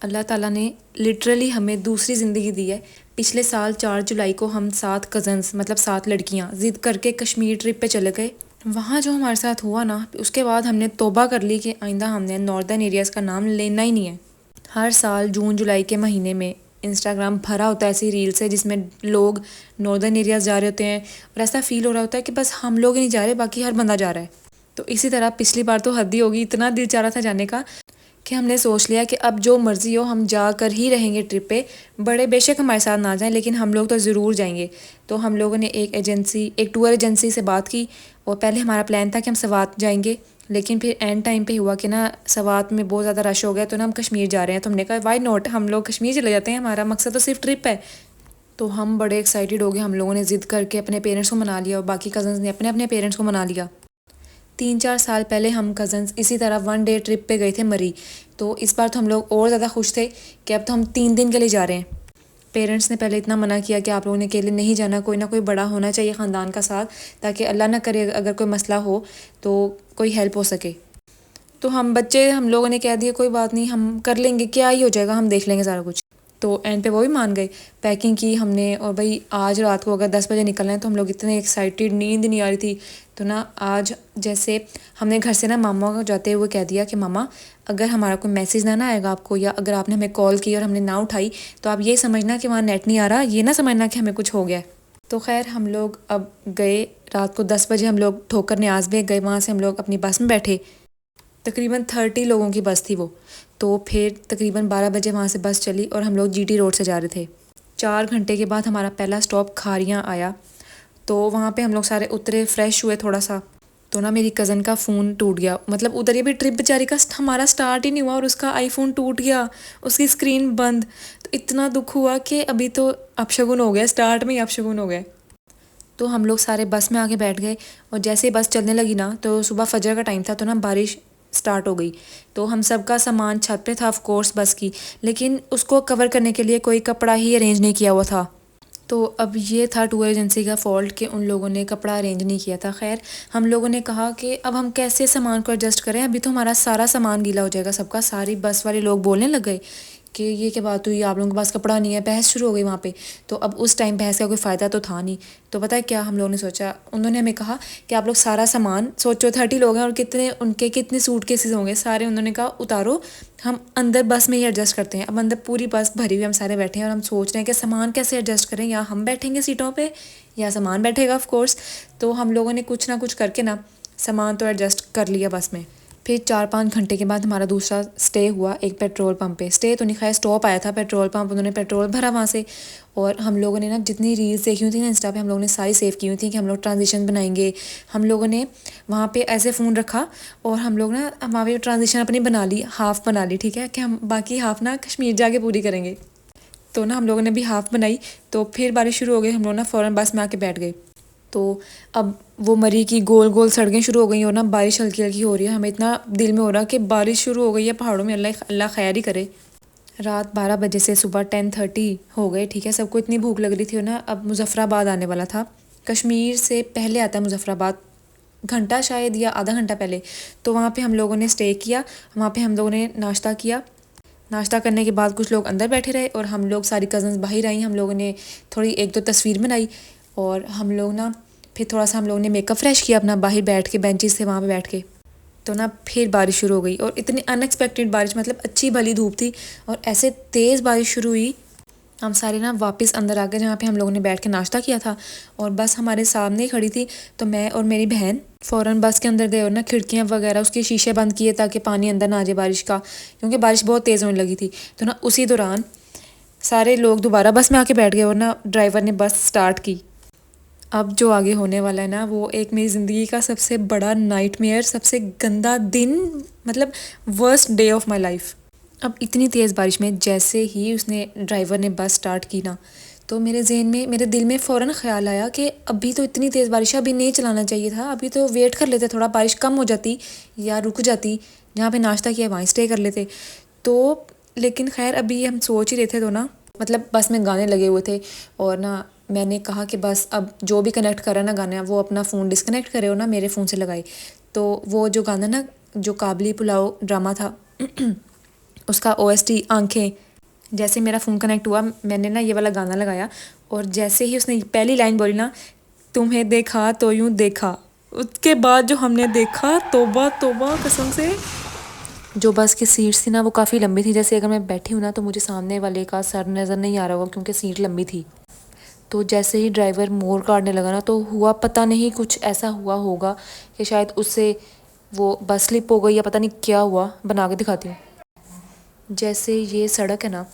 अल्लाह ताला ने लिटरली हमें दूसरी ज़िंदगी दी है। पिछले साल 4 जुलाई को हम 7 कज़न्स मतलब 7 लड़कियां ज़िद करके कश्मीर ट्रिप पे चले गए। वहाँ जो हमारे साथ हुआ ना, उसके बाद हमने तौबा कर ली कि आइंदा हमने नॉर्दर्न एरियाज़ का नाम लेना ही नहीं है। हर साल जून जुलाई के महीने में इंस्टाग्राम भरा होता है ऐसी रील से जिसमें लोग नॉर्दर्न एरियाज़ जा रहे होते हैं और ऐसा फील हो रहा होता है कि बस हम लोग ही नहीं जा रहे, बाकी हर बंदा जा रहा है। तो इसी तरह पिछली बार तो हद ही होगी, इतना दिल चाह रहा था जाने का कि हमने सोच लिया कि अब जो मर्ज़ी हो हम जा कर ही रहेंगे ट्रिप पे। बड़े बेशक हमारे साथ ना जाएं, लेकिन हम लोग तो ज़रूर जाएंगे। तो हम लोगों ने एक टूर एजेंसी से बात की और पहले हमारा प्लान था कि हम सवात जाएंगे, लेकिन फिर एंड टाइम पे हुआ कि ना सवात में बहुत ज़्यादा रश हो गया, तो ना हम कश्मीर जा रहे हैं। तो हमने कहा वाई नॉट, हम लोग कश्मीर चले जाते हैं, हमारा मकसद तो सिर्फ ट्रिप है। तो हम बड़े एक्साइटेड हो गए, हम लोगों ने ज़िद करके अपने पेरेंट्स को मना लिया और बाकी कज़न्स ने अपने अपने पेरेंट्स को मना लिया। 3-4 साल पहले हम कज़न्स इसी तरह 1 डे ट्रिप पे गए थे मरी। तो इस बार तो हम लोग और ज़्यादा खुश थे कि अब तो हम 3 दिन के लिए जा रहे हैं। पेरेंट्स ने पहले इतना मना किया कि आप लोगों ने अकेले नहीं जाना, कोई ना कोई बड़ा होना चाहिए ख़ानदान का साथ, ताकि अल्लाह ना करे अगर कोई मसला हो तो कोई हेल्प हो सके। तो हम लोगों ने कह दिया कोई बात नहीं, हम कर लेंगे, क्या ही हो जाएगा, हम देख लेंगे सारा कुछ। तो एंड पे वो भी मान गए। पैकिंग की हमने और भाई आज रात को अगर 10 बजे निकलना है, तो हम लोग इतने एक्साइटेड, नींद नहीं आ रही थी। तो ना आज जैसे हमने घर से ना मामा को जाते हुए कह दिया कि मामा अगर हमारा कोई मैसेज ना आएगा आपको, या अगर आपने हमें कॉल की और हमने ना उठाई, तो आप ये समझना कि वहाँ नेट नहीं आ रहा, ये ना समझना कि हमें कुछ हो गया है। तो खैर हम लोग अब गए, रात को 10 बजे हम लोग ठोकर न्याज़ बेग गए। वहाँ से हम लोग अपनी बस में बैठे, तकरीबन 30 लोगों की बस थी वो। तो फिर तकरीबन 12 बजे वहाँ से बस चली और हम लोग जीटी रोड से जा रहे थे। 4 घंटे के बाद हमारा पहला स्टॉप खारियाँ आया। तो वहाँ पे हम लोग सारे उतरे, फ्रेश हुए थोड़ा सा। तो ना मेरी कज़न का फ़ोन टूट गया, मतलब उधर ये भी ट्रिप बेचारी का हमारा स्टार्ट ही नहीं हुआ और उसका आईफोन टूट गया, उसकी स्क्रीन बंद। तो इतना दुख हुआ कि अभी तो अपशगुन हो गया, स्टार्ट में ही अपशगुन हो गए। तो हम लोग सारे बस में आके बैठ गए और जैसे ही बस चलने लगी ना, तो सुबह फजर का टाइम था, तो ना बारिश स्टार्ट हो गई। तो हम सब का सामान छत पे था ऑफ कोर्स बस की, लेकिन उसको कवर करने के लिए कोई कपड़ा ही अरेंज नहीं किया हुआ था। तो अब ये था टूर एजेंसी का फ़ॉल्ट कि उन लोगों ने कपड़ा अरेंज नहीं किया था। खैर हम लोगों ने कहा कि अब हम कैसे सामान को एडजस्ट करें, अभी तो हमारा सारा सामान गीला हो जाएगा सबका। सारी बस वाले लोग बोलने लग गए कि ये क्या बात हुई, आप लोगों के पास कपड़ा नहीं है, बहस शुरू हो गई वहाँ पे। तो अब उस टाइम बहस का कोई फ़ायदा तो था नहीं। तो पता है क्या हम लोगों ने सोचा, उन्होंने हमें कहा कि आप लोग सारा सामान, सोचो 30 लोग हैं और कितने सूट केसेस होंगे सारे, उन्होंने कहा उतारो, हम अंदर बस में ही एडजस्ट करते हैं। अब अंदर पूरी बस भरी हुई, हम सारे बैठे हैं और हम सोच रहे हैं कि सामान कैसे एडजस्ट करें, या हम बैठेंगे सीटों पे या सामान बैठेगा ऑफ कोर्स। तो हम लोगों ने कुछ ना कुछ करके ना सामान तो एडजस्ट कर लिया बस में। फिर 4-5 घंटे के बाद हमारा दूसरा स्टे हुआ एक पेट्रोल पंप पे। स्टे तो नहीं, खैर स्टॉप आया था पेट्रोल पंप, उन्होंने पेट्रोल भरा वहाँ से। और हम लोगों ने ना जितनी रील्स देखी हुई थी ना इंस्टा पे, हम लोगों ने सारी सेव की हुई थी कि हम लोग ट्रांजिशन बनाएंगे। हम लोगों ने वहाँ पे ऐसे फ़ोन रखा और हम लोग ना वहाँ पे ट्रांजिशन अपनी बना ली, हाफ़ बना ली, ठीक है, कि हम बाकी हाफ़ ना कश्मीर जाके पूरी करेंगे। तो ना हम लोगों ने भी हाफ़ बनाई। तो फिर बारिश शुरू हो गई, हम लोग ना फ़ौरन बस में आके बैठ गए। तो अब वो मरी की गोल गोल सड़कें शुरू हो गई और ना बारिश हल्की हल्की हो रही है। हमें इतना दिल में हो रहा कि बारिश शुरू हो गई है पहाड़ों में, अल्लाह अल्लाह खैर ही करे। रात 12 बजे से सुबह 10:30 हो गए, ठीक है, सबको इतनी भूख लग रही थी ना। अब मुजफ्फराबाद आने वाला था, कश्मीर से पहले आता है मुजफ्फराबाद, घंटा शायद या आधा घंटा पहले। तो वहाँ पे हम लोगों ने स्टे किया, वहाँ पे हम लोगों ने नाश्ता किया। नाश्ता करने के बाद कुछ लोग अंदर बैठे रहे और हम लोग सारी कज़न्स बाहर आई। हम लोगों ने थोड़ी 1-2 तस्वीर बनाई और हम लोग ना फिर थोड़ा सा हम लोगों ने मेकअप फ्रेश किया अपना बाहर बैठ के, बेंचेस थे वहाँ पे बैठ के। तो ना फिर बारिश शुरू हो गई और इतनी अनएक्सपेक्टेड बारिश, मतलब अच्छी भली धूप थी और ऐसे तेज़ बारिश शुरू हुई। हम सारे ना वापस अंदर आ गए जहाँ पे हम लोगों ने बैठ के नाश्ता किया था, और बस हमारे सामने ही खड़ी थी। तो मैं और मेरी बहन फ़ौरन बस के अंदर गए और ना खिड़कियाँ वगैरह उसके शीशे बंद किए ताकि पानी अंदर ना आ जाए बारिश का, क्योंकि बारिश बहुत तेज़ होने लगी थी। तो ना उसी दौरान सारे लोग दोबारा बस में आके बैठ गए और ना ड्राइवर ने बस स्टार्ट की। अब जो आगे होने वाला है ना, वो एक मेरी ज़िंदगी का सबसे बड़ा नाइटमेयर, सबसे गंदा दिन, मतलब worst day of my life. अब इतनी तेज़ बारिश में जैसे ही उसने ड्राइवर ने बस स्टार्ट की ना, तो मेरे जहन में, मेरे दिल में फ़ौरन ख़्याल आया कि अभी तो इतनी तेज़ बारिश है, अभी नहीं चलाना चाहिए था, अभी तो वेट कर लेते, थोड़ा बारिश कम हो जाती या रुक जाती, जहाँ पे नाश्ता किया वहीं स्टे कर लेते। तो लेकिन खैर अभी हम सोच ही रहे थे, तो ना मतलब बस में गाने लगे हुए थे और ना मैंने कहा कि बस अब जो भी कनेक्ट करा ना गाना, वो अपना फ़ोन डिस्कनेक्ट करे और ना मेरे फ़ोन से लगाए। तो वो जो गाना ना, जो काबली पुलाव ड्रामा था उसका OST आंखें। जैसे मेरा फ़ोन कनेक्ट हुआ मैंने ना ये वाला गाना लगाया और जैसे ही उसने पहली लाइन बोली ना, तुम्हें देखा तो यूँ देखा, उसके बाद जो हमने देखा, तौबा तौबा कसम से। जो बस की सीट्स थी ना वो काफ़ी लंबी थी, जैसे अगर मैं बैठी हूँ ना तो मुझे सामने वाले का सर नज़र नहीं आ रहा होगा क्योंकि सीट लंबी थी। तो जैसे ही ड्राइवर मोड़ काटने लगा ना तो हुआ पता नहीं, कुछ ऐसा हुआ होगा कि शायद उससे वो बस स्लिप हो गई या पता नहीं क्या हुआ। बना के दिखाती हूँ। जैसे ये सड़क है ना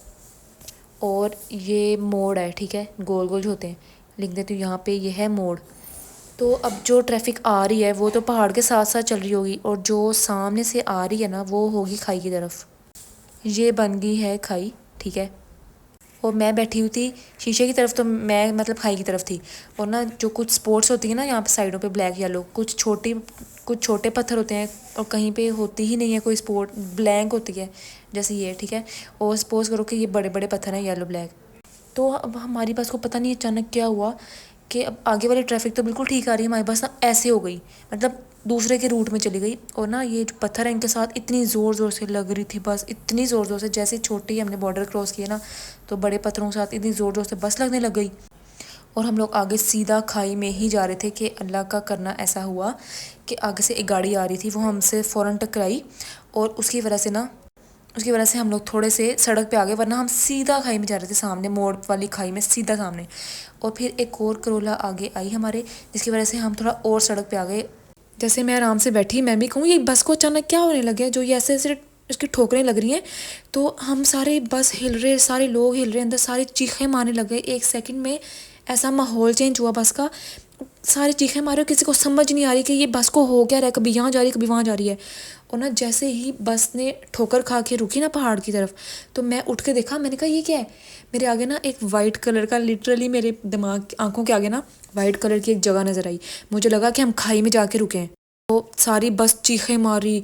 और ये मोड़ है, ठीक है, गोल गोल जो होते हैं, लिख देती हूँ यहाँ पे ये है मोड़। तो अब जो ट्रैफिक आ रही है वो तो पहाड़ के साथ साथ चल रही होगी और जो सामने से आ रही है ना वो होगी खाई की तरफ। ये बन गई है खाई, ठीक है। और मैं बैठी हुई थी शीशे की तरफ, तो मैं मतलब खाई की तरफ थी। और ना जो कुछ स्पॉट्स होती है ना यहाँ पे साइडों पे ब्लैक येलो, कुछ छोटे पत्थर होते हैं और कहीं पे होती ही नहीं है कोई स्पॉट, ब्लैंक होती है जैसे ये, ठीक है। और सपोज करो कि ये बड़े बड़े पत्थर हैं येलो ब्लैक। तो अब हमारी बस को पता नहीं अचानक क्या हुआ कि अब आगे वाली ट्रैफिक तो बिल्कुल ठीक आ रही है, हमारी बस ना ऐसे हो गई, मतलब दूसरे के रूट में चली गई। और ना ये जो पत्थर है इनके साथ इतनी ज़ोर ज़ोर से लग रही थी बस, इतनी ज़ोर ज़ोर से, जैसे छोटी हमने बॉर्डर क्रॉस किया ना तो बड़े पत्थरों के साथ इतनी ज़ोर ज़ोर से बस लगने लग गई। और हम लोग आगे सीधा खाई में ही जा रहे थे कि अल्लाह का करना ऐसा हुआ कि आगे से एक गाड़ी आ रही थी, वो हमसे फ़ौरन टकराई और उसकी वजह से हम लोग थोड़े से सड़क पे आ गए, वरना हम सीधा खाई में जा रहे थे, सामने मोड़ वाली खाई में सीधा सामने। और फिर एक और करोला आगे आई हमारे, जिसकी वजह से हम थोड़ा और सड़क पे आ गए। जैसे मैं आराम से बैठी, मैं भी कहूँ ये बस को अचानक क्या होने लग गया जो ये ऐसे ऐसे उसकी ठोकरें लग रही हैं। तो हम सारे बस हिल रहे, सारे लोग हिल रहे, अंदर सारे चीखें मारने लग गए। एक सेकंड में ऐसा माहौल चेंज हुआ बस का, सारे चीखें मारे, किसी को समझ नहीं आ रही कि ये बस को हो क्या रहा है, कभी यहाँ जा रही है कभी वहाँ जा रही है। और ना जैसे ही बस ने ठोकर खा के रुकी ना पहाड़ की तरफ, तो मैं उठ के देखा, मैंने कहा ये क्या है। मेरे आगे ना एक वाइट कलर का, लिटरली मेरे दिमाग आंखों के आगे ना वाइट कलर की एक जगह नज़र आई। मुझे लगा कि हम खाई में जाके रुके हैं। तो सारी बस चीखें मारी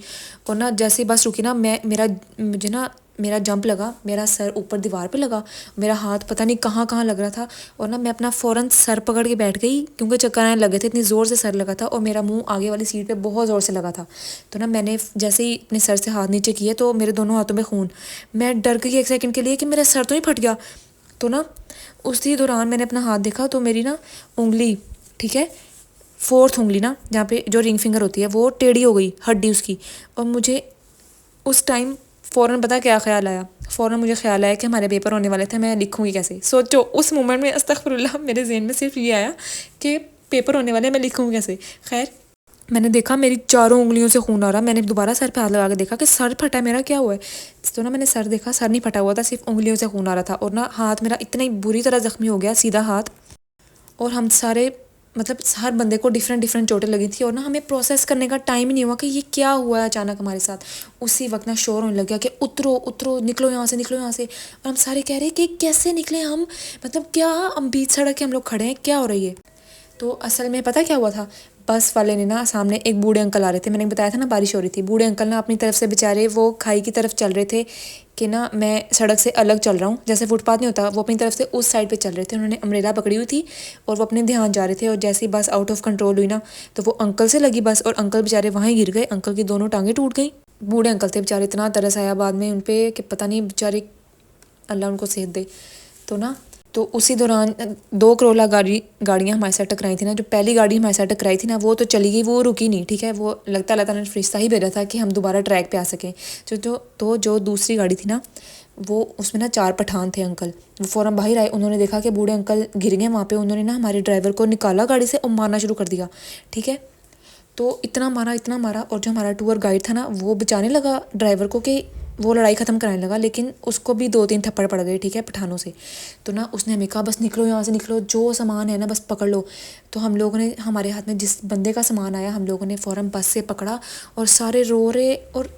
और ना जैसे बस रुकी ना मुझे ना मेरा जंप लगा, मेरा सर ऊपर दीवार पे लगा, मेरा हाथ पता नहीं कहाँ कहाँ लग रहा था। और ना मैं अपना फ़ौरन सर पकड़ के बैठ गई क्योंकि चक्कर आने लगे थे, इतनी ज़ोर से सर लगा था और मेरा मुंह आगे वाली सीट पे बहुत ज़ोर से लगा था। तो ना मैंने जैसे ही अपने सर से हाथ नीचे किए तो मेरे दोनों हाथों में खून। मैं डर गई एक सेकंड के लिए कि मेरा सर तो नहीं फट गया। तो ना उसी दौरान मैंने अपना हाथ देखा तो मेरी ना उंगली, ठीक है, फोर्थ उंगली ना जहाँ पे जो रिंग फिंगर होती है वो टेढ़ी हो गई, हड्डी उसकी। और मुझे उस टाइम फ़ौरन पता क्या ख्याल आया, फ़ौरन मुझे ख्याल आया कि हमारे पेपर होने वाले थे, मैं लिखूँगी कैसे। सोचो उस मोमेंट में अस्तगफिरुल्लाह मेरे जहन में सिर्फ ये आया कि पेपर होने वाले, मैं लिखूँगी कैसे। खैर मैंने देखा मेरी चारों उंगलियों से खून आ रहा, मैंने दोबारा सर पे हाथ लगा के देखा कि सर फटा है मेरा, क्या हुआ है। तो ना मैंने सर देखा, सर नहीं फटा हुआ था, सिर्फ उंगलियों से खून आ रहा था। और ना हाथ मेरा इतना बुरी तरह ज़ख्मी हो गया, सीधा हाथ। और हम सारे मतलब हर बंदे को डिफरेंट डिफरेंट चोटें लगी थी और ना हमें प्रोसेस करने का टाइम ही नहीं हुआ कि ये क्या हुआ है अचानक हमारे साथ। उसी वक्त ना शोर होने लग गया कि उतरो उतरो, निकलो यहाँ से, निकलो यहाँ से। और हम सारे कह रहे हैं कि कैसे निकले हम, मतलब क्या, हम बीच सड़क के हम लोग खड़े हैं, क्या हो रही है। तो असल में पता क्या हुआ था, बस वाले ने ना सामने एक बूढ़े अंकल आ रहे थे, मैंने बताया था ना बारिश हो रही थी। बूढ़े अंकल ना अपनी तरफ से बेचारे वो खाई की तरफ चल रहे थे कि ना मैं सड़क से अलग चल रहा हूँ, जैसे फुटपाथ नहीं होता, वो अपनी तरफ से उस साइड पे चल रहे थे। उन्होंने अम्ब्रेला पकड़ी हुई थी और वो अपने ध्यान जा रहे थे। और जैसे ही बस आउट ऑफ कंट्रोल हुई ना तो वो अंकल से लगी बस, और अंकल बेचारे वहाँ ही गिर गए, अंकल की दोनों टांगें टूट गई। बूढ़े अंकल थे बेचारे, इतना तरस आया बाद में उन पर कि पता नहीं बेचारे, अल्लाह उनको सेहत दे। तो ना तो उसी दौरान दो करोला गाड़ियाँ हमारे साथ टकराई थी ना। जो पहली गाड़ी हमारे साथ टकराई थी ना वो तो चली गई, वो रुकी नहीं, ठीक है। वो लगता अल्लाह ताला ने फरिश्ता ही भेजा था कि हम दोबारा ट्रैक पे आ सकें। जो दूसरी गाड़ी थी ना वो उसमें ना 4 पठान थे अंकल, वो फ़ौरन बाहर आए। उन्होंने देखा कि बूढ़े अंकल गिर गए वहाँ पे, उन्होंने ना हमारे ड्राइवर को निकाला गाड़ी से और मारना शुरू कर दिया, ठीक है। तो इतना मारा। और जो हमारा टूर गाइड था ना वो बचाने लगा ड्राइवर को कि वो लड़ाई ख़त्म कराने लगा, लेकिन उसको भी 2-3 थप्पड़ पड़ गए, ठीक है, पठानों से। तो ना उसने हमें कहा बस निकलो यहाँ से, निकलो, जो सामान है ना बस पकड़ लो। तो हम लोगों ने, हमारे हाथ में जिस बंदे का सामान आया, हम लोगों ने फ़ौरन बस से पकड़ा और सारे रो रहे। और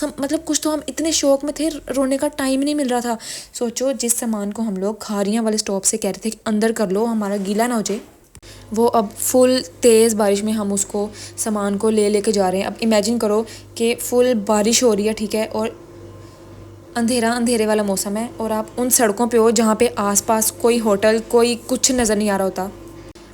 मतलब कुछ तो हम इतने शौक में थे, रोने का टाइम नहीं मिल रहा था। सोचो जिस सामान को हम लोग खारियाँ वाले स्टॉप से कह रहे थे कि अंदर कर लो, हमारा गीला ना हो जाए, वो अब फुल तेज़ बारिश में हम उसको सामान को लेके जा रहे हैं। अब इमेजिन करो कि फुल बारिश हो रही है, ठीक है, और अंधेरे वाला मौसम है और आप उन सड़कों पे हो जहाँ पे आसपास कोई होटल, कोई कुछ नज़र नहीं आ रहा होता।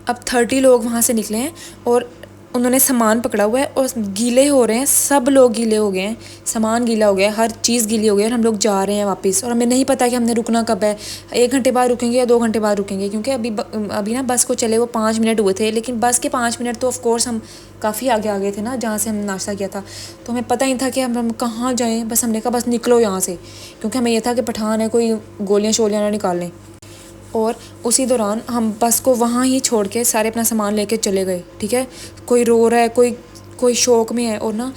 अब 30 लोग वहाँ से निकले हैं और उन्होंने सामान पकड़ा हुआ है और गीले हो रहे हैं, सब लोग गीले हो गए हैं, सामान गीला हो गया है, हर चीज़ गीली हो गई है और हम लोग जा रहे हैं वापस। और हमें नहीं पता कि हमने रुकना कब है, 1 घंटे बाद रुकेंगे या 2 घंटे बाद रुकेंगे, क्योंकि अभी ना बस को चले वो 5 मिनट हुए थे, लेकिन बस के 5 मिनट तो ऑफकोर्स हम काफ़ी आगे आ गए थे ना जहाँ से हम नाश्ता किया था। तो हमें पता ही था कि हम कहाँ जाएँ, बस हमने कहा बस निकलो यहाँ से, क्योंकि हमें यह था कि पठान है, कोई गोलियाँ शोलियाँ ना निकाल लें। और उसी दौरान हम बस को वहाँ ही छोड़ के सारे अपना सामान लेके चले गए, ठीक है। कोई रो रहा है, कोई शौक में है, और ना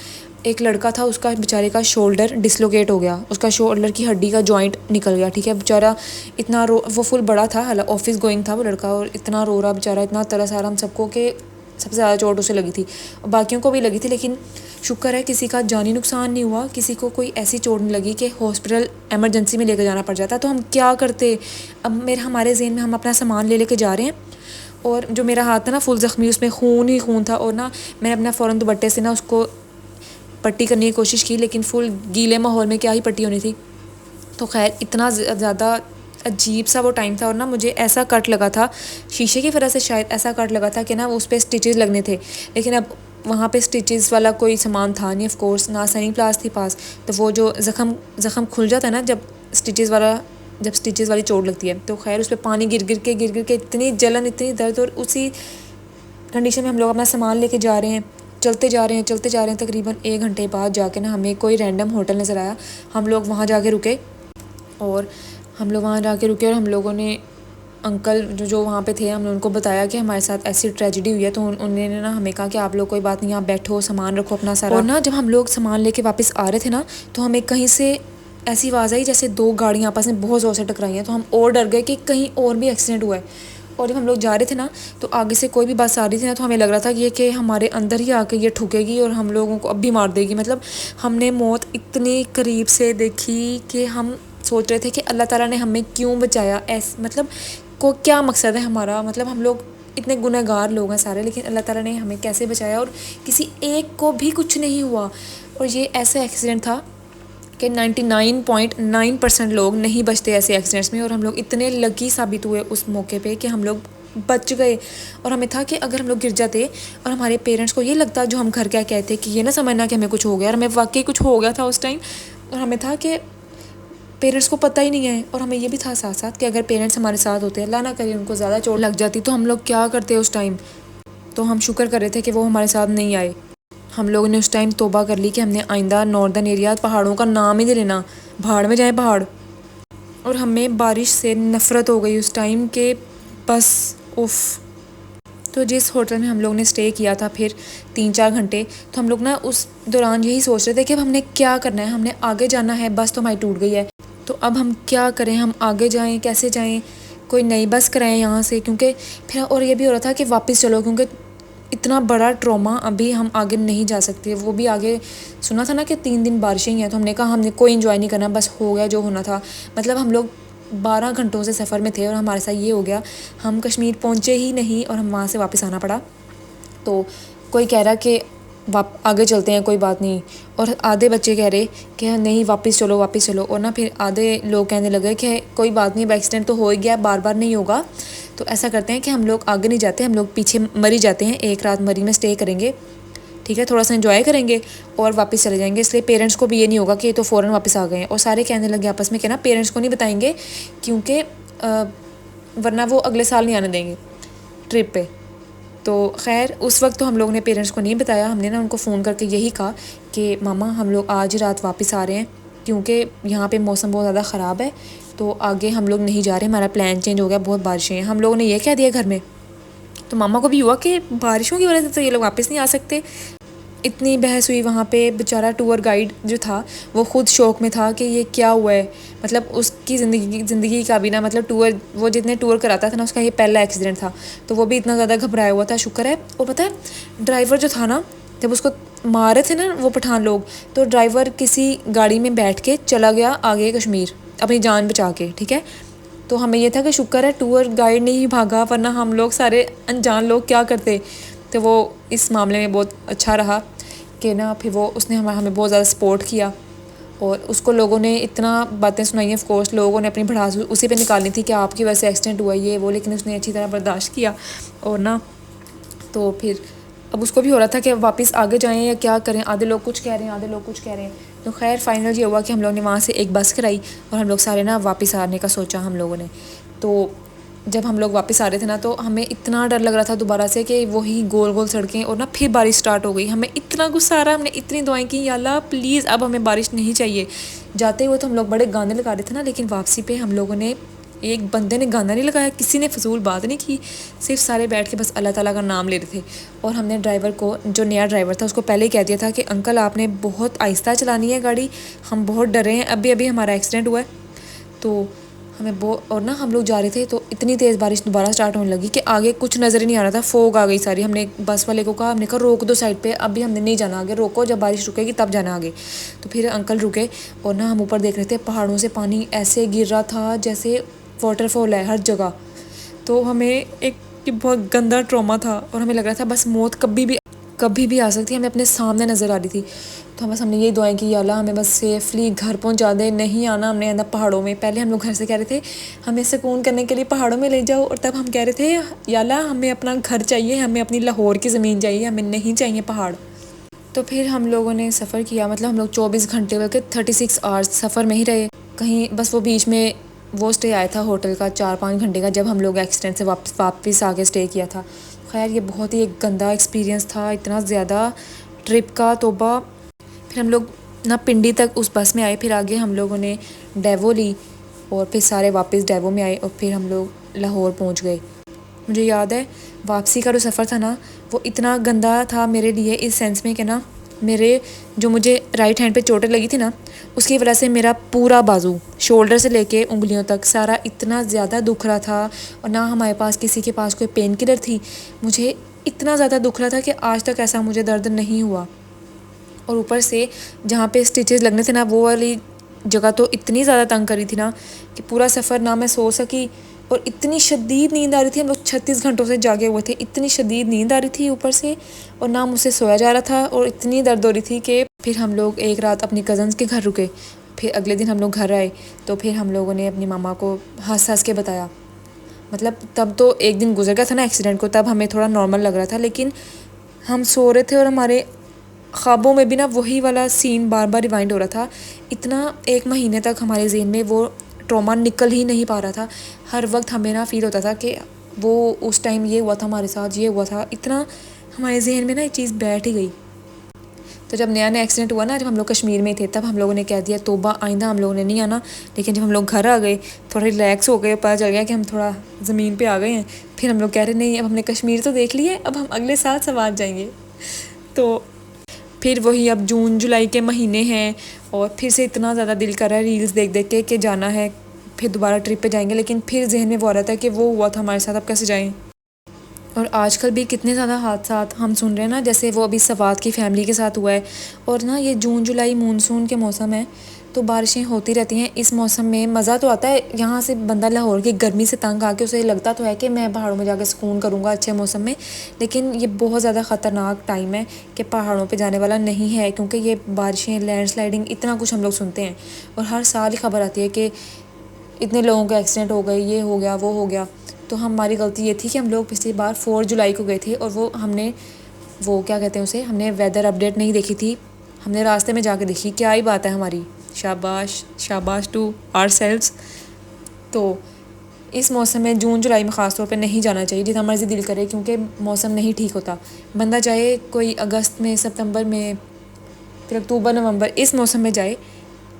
एक लड़का था, उसका बेचारे का शोल्डर डिसलोकेट हो गया, उसका शोल्डर की हड्डी का जॉइंट निकल गया, ठीक है। बेचारा इतना वो फुल बड़ा था, हालांकि ऑफिस गोइंग था वो लड़का, और इतना रो रहा बेचारा, इतना तरस आ रहा हम सबको कि सबसे ज़्यादा चोट उसे लगी थी, और बाकियों को भी लगी थी, लेकिन शुक्र है किसी का जानी नुकसान नहीं हुआ, किसी को कोई ऐसी चोट नहीं लगी कि हॉस्पिटल एमरजेंसी में लेकर जाना पड़ जाता। तो हम क्या करते, अब हमारे ज़हन में हम अपना सामान लेके जा रहे हैं, और जो मेरा हाथ था ना फुल ज़ख्मी, उसमें खून ही खून था, और ना मैंने अपना फ़ौरन दुपट्टे से ना उसको पट्टी करने की कोशिश की, लेकिन फुल गीले माहौल में क्या ही पट्टी होनी थी। तो खैर इतना ज़्यादा अजीब सा वो टाइम था, और ना मुझे ऐसा कट लगा था शीशे की वजह से, शायद ऐसा कट लगा था कि ना उस पर स्टिचेस लगने थे, लेकिन अब वहाँ पे स्टिचेस वाला कोई सामान था नहीं, ऑफ कोर्स ना सनी प्लास थी पास। तो वो जो ज़ख़म खुल जाता है ना जब स्टिचेस वाली चोट लगती है, तो खैर उस पर पानी गिर गिर के इतनी जलन, इतनी दर्द, और उसी कंडीशन में हम लोग अपना सामान लेके जा रहे हैं, चलते जा रहे हैं। तकरीबन 1 घंटे बाद जाके ना हमें कोई रैंडम होटल नज़र आया, हम लोग वहाँ जाके रुके, और हम लोगों ने अंकल जो वहाँ पे थे, हमने उनको बताया कि हमारे साथ ऐसी ट्रेजेडी हुई है। तो उन्होंने ना हमें कहा कि आप लोग कोई बात नहीं, आप बैठो, सामान रखो अपना सारा। और ना जब हम लोग सामान लेके वापस आ रहे थे ना, तो हमें कहीं से ऐसी आवाज़ आई जैसे 2 गाड़ियाँ आपस में बहुत ज़ोर से टकराई हैं। तो हम और डर गए कि कहीं और भी एक्सीडेंट हुआ है। और जब हम लोग जा रहे थे ना, तो आगे से कोई भी बस आ रही थी ना, तो हमें लग रहा था कि हमारे अंदर ही आके ये ठुकेगी और हम लोगों को अब भी मार देगी। मतलब हमने मौत इतनी करीब से देखी कि हम सोच रहे थे कि अल्लाह ताला ने हमें क्यों बचाया, मतलब को क्या मकसद है हमारा, मतलब हम लोग इतने गुनहगार लोग हैं सारे, लेकिन अल्लाह ताला ने हमें कैसे बचाया, और किसी एक को भी कुछ नहीं हुआ। और ये ऐसा एक्सीडेंट था कि 99.9% लोग नहीं बचते ऐसे एक्सीडेंट्स में, और हम लोग इतने लकी साबित हुए उस मौके पे कि हम लोग बच गए। और हमें था कि अगर हम लोग गिर जाते और हमारे पेरेंट्स को ये लगता जो हम घर क्या कहते कि ये ना समझना कि हमें कुछ हो गया, और हमें वाकई कुछ हो गया था उस टाइम। और हमें था कि पेरेंट्स को पता ही नहीं है, और हमें ये भी था साथ साथ कि अगर पेरेंट्स हमारे साथ होते, अल्लाह ना करे उनको ज़्यादा चोट लग जाती, तो हम लोग क्या करते उस टाइम। तो हम शुक्र कर रहे थे कि वो हमारे साथ नहीं आए। हम लोगों ने उस टाइम तौबा कर ली कि हमने आइंदा नॉर्दर्न एरिया पहाड़ों का नाम ही नहीं लेना, भाड़ में जाए पहाड़। और हमें बारिश से नफ़रत हो गई उस टाइम के, बस उफ़। तो जिस होटल में हम लोग ने स्टे किया था फिर 3-4 घंटे, तो हम लोग ना उस दौरान यही सोच रहे थे कि अब हमने क्या करना है, हमने आगे जाना है, बस तो हमारी टूट गई है, तो अब हम क्या करें, हम आगे जाएं, कैसे जाएं, कोई नई बस कराएं यहाँ से, क्योंकि फिर और ये भी हो रहा था कि वापस चलो, क्योंकि इतना बड़ा ट्रॉमा, अभी हम आगे नहीं जा सकते। वो भी आगे सुना था ना कि 3 दिन बारिशें ही हैं, तो हमने कहा हमने कोई एंजॉय नहीं करना, बस हो गया जो होना था। मतलब हम लोग 12 घंटों से सफ़र में थे, और हमारे साथ ये हो गया, हम कश्मीर पहुँचे ही नहीं और हम वहाँ से वापस आना पड़ा। तो कोई कह रहा कि आगे चलते हैं, कोई बात नहीं, और आधे बच्चे कह रहे कि नहीं वापस चलो। और ना फिर आधे लोग कहने लगे कि कोई बात नहीं, एक्सीडेंट तो हो ही गया, बार बार नहीं होगा, तो ऐसा करते हैं कि हम लोग आगे नहीं जाते, हम लोग पीछे मरी जाते हैं, 1 रात मरी में स्टे करेंगे, ठीक है, थोड़ा सा एंजॉय करेंगे और वापस चले जाएंगे। इसलिए पेरेंट्स को भी ये नहीं होगा कि ये तो फ़ौरन वापस आ गए हैं। और सारे कहने लगे आपस में कि ना पेरेंट्स को नहीं बताएंगे, क्योंकि वरना वो अगले साल नहीं आने देंगे ट्रिप पे। तो खैर उस वक्त तो हम लोग ने पेरेंट्स को नहीं बताया, हमने ना उनको फ़ोन करके यही कहा कि मामा हम लोग आज रात वापस आ रहे हैं, क्योंकि यहाँ पे मौसम बहुत ज़्यादा ख़राब है, तो आगे हम लोग नहीं जा रहे, हमारा प्लान चेंज हो गया, बहुत बारिशें हैं। हम लोगों ने ये कह दिया घर में। तो मामा को भी हुआ कि बारिशों की वजह से तो ये लोग वापस नहीं आ सकते। इतनी बहस हुई वहाँ पे। बेचारा टूर गाइड जो था वो ख़ुद शौक में था कि ये क्या हुआ है, मतलब उसकी ज़िंदगी का भी ना, मतलब टूर वो जितने टूर कराता था ना, उसका ये पहला एक्सीडेंट था, तो वो भी इतना ज़्यादा घबराया हुआ था। शुक्र है। और पता है ड्राइवर जो था ना, जब उसको मारे थे ना वो पठान लोग, तो ड्राइवर किसी गाड़ी में बैठ के चला गया आगे कश्मीर अपनी जान बचा के, ठीक है। तो हमें ये था कि शुक्र है टूर गाइड नहीं भागा, वरना हम लोग सारे अनजान लोग क्या करते। तो वो इस मामले में बहुत अच्छा रहा कि ना, फिर वो उसने हमें बहुत ज़्यादा सपोर्ट किया, और उसको लोगों ने इतना बातें सुनाई। ऑफ कोर्स लोगों ने अपनी भड़ास उसी पे निकालनी थी कि आपकी वजह से एक्सीडेंट हुआ ये वो, लेकिन उसने अच्छी तरह बर्दाश्त किया। और ना तो फिर अब उसको भी हो रहा था कि वापस आगे जाएं या क्या करें, आधे लोग कुछ कह रहे हैं, आधे लोग कुछ कह रहे हैं। तो खैर फाइनल ये हुआ कि हम लोग ने वहाँ से एक बस कराई और हम लोग सारे ना वापस आने का सोचा हम लोगों ने। तो जब हम लोग वापस आ रहे थे ना तो हमें इतना डर लग रहा था दोबारा से कि वही गोल गोल सड़कें, और ना फिर बारिश स्टार्ट हो गई। हमें इतना गुस्सा आ रहा, हमने इतनी दुआएं की, या अल्लाह प्लीज़ अब हमें बारिश नहीं चाहिए। जाते हुए तो हम लोग बड़े गाने लगा रहे थे ना, लेकिन वापसी पे हम लोगों ने, एक बंदे ने गाना नहीं लगाया, किसी ने फजूल बात नहीं की, सिर्फ सारे बैठ के बस अल्लाह ताला का नाम ले रहे थे। और हमने ड्राइवर को, जो नया ड्राइवर था, उसको पहले ही कह दिया था कि अंकल आपने बहुत आहिस्ता चलानी है गाड़ी, हम बहुत डरे हैं, अभी अभी हमारा एक्सीडेंट हुआ है। तो हमें और ना हम लोग जा रहे थे तो इतनी तेज़ बारिश दोबारा स्टार्ट होने लगी कि आगे कुछ नज़र ही नहीं आ रहा था, फोग आ गई सारी। हमने बस वाले को कहा, हमने कहा रोक दो साइड पे, अभी हमने नहीं जाना आगे, रोको, जब बारिश रुकेगी तब जाना आगे। तो फिर अंकल रुके और ना हम ऊपर देख रहे थे, पहाड़ों से पानी ऐसे गिर रहा था जैसे वाटरफॉल है हर जगह। तो हमें एक बहुत गंदा ट्रॉमा था और हमें लग रहा था बस मौत कभी भी आ सकती है, हमें अपने सामने नज़र आ रही थी। तो बस हमने यही दुआएं की, या अल्लाह हमें बस सेफली घर पहुंचा दे, नहीं आना हमने अंदर पहाड़ों में। पहले हम लोग घर से कह रहे थे हमें सुकून करने के लिए पहाड़ों में ले जाओ, और तब हम कह रहे थे या अल्लाह हमें अपना घर चाहिए, हमें अपनी लाहौर की ज़मीन चाहिए, हमें नहीं चाहिए पहाड़। तो फिर हम लोगों ने सफ़र किया, मतलब हम लोग 24 घंटे बल्कि 36 आवर्स सफ़र में ही रहे कहीं। बस वो बीच में वो स्टे आया था होटल का 4-5 घंटे का, जब हम लोग एक्सीडेंट से वापस आके स्टे किया था। खैर ये बहुत ही एक गंदा एक्सपीरियंस था, इतना ज़्यादा ट्रिप का तौबा। फिर हम लोग ना पिंडी तक उस बस में आए, फिर आगे हम लोगों ने डेवो ली और फिर सारे वापस डेवो में आए और फिर हम लोग लाहौर पहुंच गए। मुझे याद है वापसी का जो सफ़र था ना, वो इतना गंदा था मेरे लिए इस सेंस में कि ना, मेरे जो मुझे राइट हैंड पे चोटें लगी थी ना, उसकी वजह से मेरा पूरा बाजू शोल्डर से लेके उंगलियों तक सारा इतना ज़्यादा दुख रहा था। और ना हमारे पास किसी के पास कोई पेन किलर थी, मुझे इतना ज़्यादा दुख रहा था कि आज तक ऐसा मुझे दर्द नहीं हुआ। और ऊपर से जहाँ पे स्टिचेस लगने थे ना, वो वाली जगह तो इतनी ज़्यादा तंग करी थी ना कि पूरा सफ़र ना मैं सो सकी, और इतनी शदीद नींद आ रही थी। हम लोग 36 घंटों से जागे हुए थे, इतनी शदीद नींद आ रही थी ऊपर से, और ना मुझसे सोया जा रहा था, और इतनी दर्द हो रही थी कि फिर हम लोग एक रात अपनी कज़न्स के घर रुके। फिर अगले दिन हम लोग घर आए तो फिर हम लोगों ने अपनी मामा को हंस हंस के बताया। मतलब तब तो एक दिन गुजर गया था ना एक्सीडेंट को, तब हमें थोड़ा नॉर्मल लग रहा था, लेकिन हम सो रहे थे और हमारे ख्वाबों में भी ना वही वाला सीन बार बार रिवाइंड हो रहा था। इतना 1 महीने तक हमारे ज़हन में वो ट्रॉमा निकल ही नहीं पा रहा था। हर वक्त हमें ना फील होता था कि वो उस टाइम ये हुआ था हमारे साथ, ये हुआ था, इतना हमारे जहन में ना ये चीज़ बैठ ही गई। तो जब नया नया एक्सीडेंट हुआ ना, जब हम लोग कश्मीर में थे, तब हम लोगों ने कह दिया तोबा आइंदा हम लोगों ने नहीं आना। लेकिन जब हम लोग घर आ गए, थोड़ा रिलैक्स हो गए, पता चल गया कि हम थोड़ा ज़मीन पे आ गए हैं, फिर हम लोग कह रहे नहीं अब हमने कश्मीर तो देख लिया है, अब हम अगले साल सवार जाएंगे। तो फिर वही अब जून जुलाई के महीने हैं और फिर से इतना ज़्यादा दिल कर रहा है रील्स देख देख के कि जाना है, फिर दोबारा ट्रिप पे जाएंगे। लेकिन फिर जहन में वो आ रहा था कि वो हुआ था हमारे साथ, अब कैसे जाएं। और आजकल भी कितने ज़्यादा हादसात हम सुन रहे हैं ना, जैसे वो अभी सवात की फ़ैमिली के साथ हुआ है। और ना ये जून जुलाई मानसून के मौसम है, तो बारिशें होती रहती हैं। इस मौसम में मज़ा तो आता है, यहाँ से बंदा लाहौर की गर्मी से तंग आके उसे लगता तो है कि मैं पहाड़ों में जाकर सुकून करूँगा अच्छे मौसम में, लेकिन ये बहुत ज़्यादा ख़तरनाक टाइम है कि पहाड़ों पे जाने वाला नहीं है, क्योंकि ये बारिशें, लैंडस्लाइडिंग, इतना कुछ हम लोग सुनते हैं। और हर साल ही खबर आती है कि इतने लोगों के एक्सीडेंट हो गए, ये हो गया, वो हो गया। तो हमारी गलती ये थी कि हम लोग पिछली बार 4 जुलाई को गए थे और हमने वो क्या कहते हैं उसे, हमने वेदर अपडेट नहीं देखी थी, हमने रास्ते में जाके देखी। क्या ही बात है हमारी, शाबाश शाबाश टू आवरसेल्व्स। तो इस मौसम में जून जुलाई में ख़ास तौर पे नहीं जाना चाहिए, जितना मर्ज़ी दिल करे, क्योंकि मौसम नहीं ठीक होता। बंदा चाहे कोई अगस्त में, सितंबर में, फिर अक्टूबर नवंबर, इस मौसम में जाए।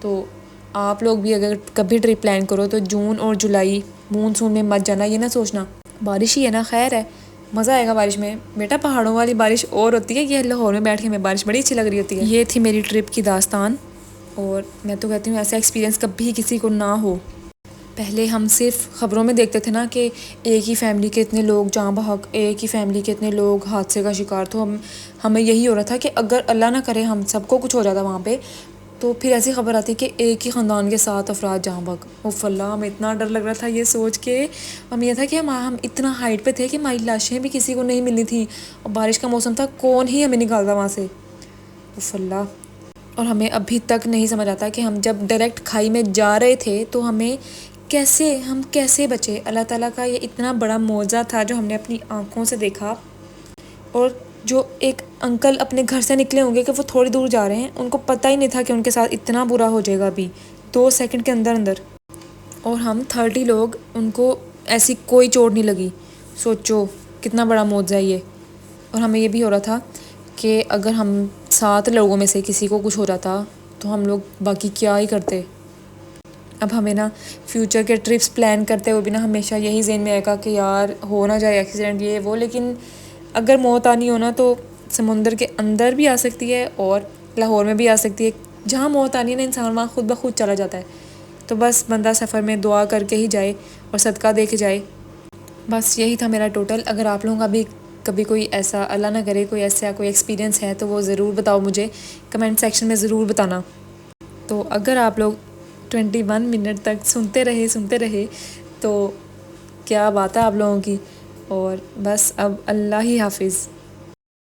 तो आप लोग भी अगर कभी ट्रिप प्लान करो तो जून और जुलाई मानसून में मत जाना। ये ना सोचना बारिश ही है ना, खैर है, मज़ा आएगा बारिश में। बेटा पहाड़ों वाली बारिश और होती है, ये लाहौर में बैठ के हमें बारिश बड़ी अच्छी लग रही होती है। ये थी मेरी ट्रिप की दास्तान, और मैं तो कहती हूँ ऐसा एक्सपीरियंस कभी किसी को ना हो। पहले हम सिर्फ ख़बरों में देखते थे ना कि एक ही फैमिली के इतने लोग जाँ बहक, एक ही फैमिली के इतने लोग हादसे का शिकार। तो हमें यही हो रहा था कि अगर अल्लाह ना करे हम सबको कुछ हो जाता वहाँ पे, तो फिर ऐसी खबर आती कि एक ही ख़ानदान के 7 अफराद जहाँ बहक। उफ़ अल्लाह, हमें इतना डर लग रहा था ये सोच के। हमें यह था कि हम इतना हाइट पे थे कि हमारी लाशें भी किसी को नहीं मिलनी थी, और बारिश का मौसम था, कौन ही हमें निकालता वहाँ से। उफ़ अल्लाह। और हमें अभी तक नहीं समझ आता कि हम जब डायरेक्ट खाई में जा रहे थे तो हम कैसे बचे। अल्लाह ताला का ये इतना बड़ा मौज़ा था जो हमने अपनी आँखों से देखा। और जो एक अंकल अपने घर से निकले होंगे कि वो थोड़ी दूर जा रहे हैं, उनको पता ही नहीं था कि उनके साथ इतना बुरा हो जाएगा अभी 2 सेकंड के अंदर अंदर। और हम 30 लोग, उनको ऐसी कोई चोट नहीं लगी। सोचो कितना बड़ा मौजा है ये। और हमें ये भी हो रहा था कि अगर हम 7 लोगों में से किसी को कुछ हो रहा था तो हम लोग बाकी क्या ही करते। अब हमें ना फ्यूचर के ट्रिप्स प्लान करते हुए भी ना हमेशा यही ज़हन में आएगा कि यार हो ना जाए एक्सीडेंट ये वो। लेकिन अगर मौत आनी हो ना तो समुंदर के अंदर भी आ सकती है और लाहौर में भी आ सकती है। जहाँ मौत आनी है ना, इंसान वहाँ खुद ब खुद चला जाता है। तो बस बंदा सफ़र में दुआ करके ही जाए और सदका दे के जाए। बस यही था मेरा टोटल। अगर आप लोगों का भी कभी कोई ऐसा, अल्लाह ना करे, कोई ऐसा कोई एक्सपीरियंस है तो वो ज़रूर बताओ मुझे, कमेंट सेक्शन में ज़रूर बताना। तो अगर आप लोग 21 मिनट तक सुनते रहे तो क्या बात है आप लोगों की। और बस अब अल्लाह ही हाफिज़।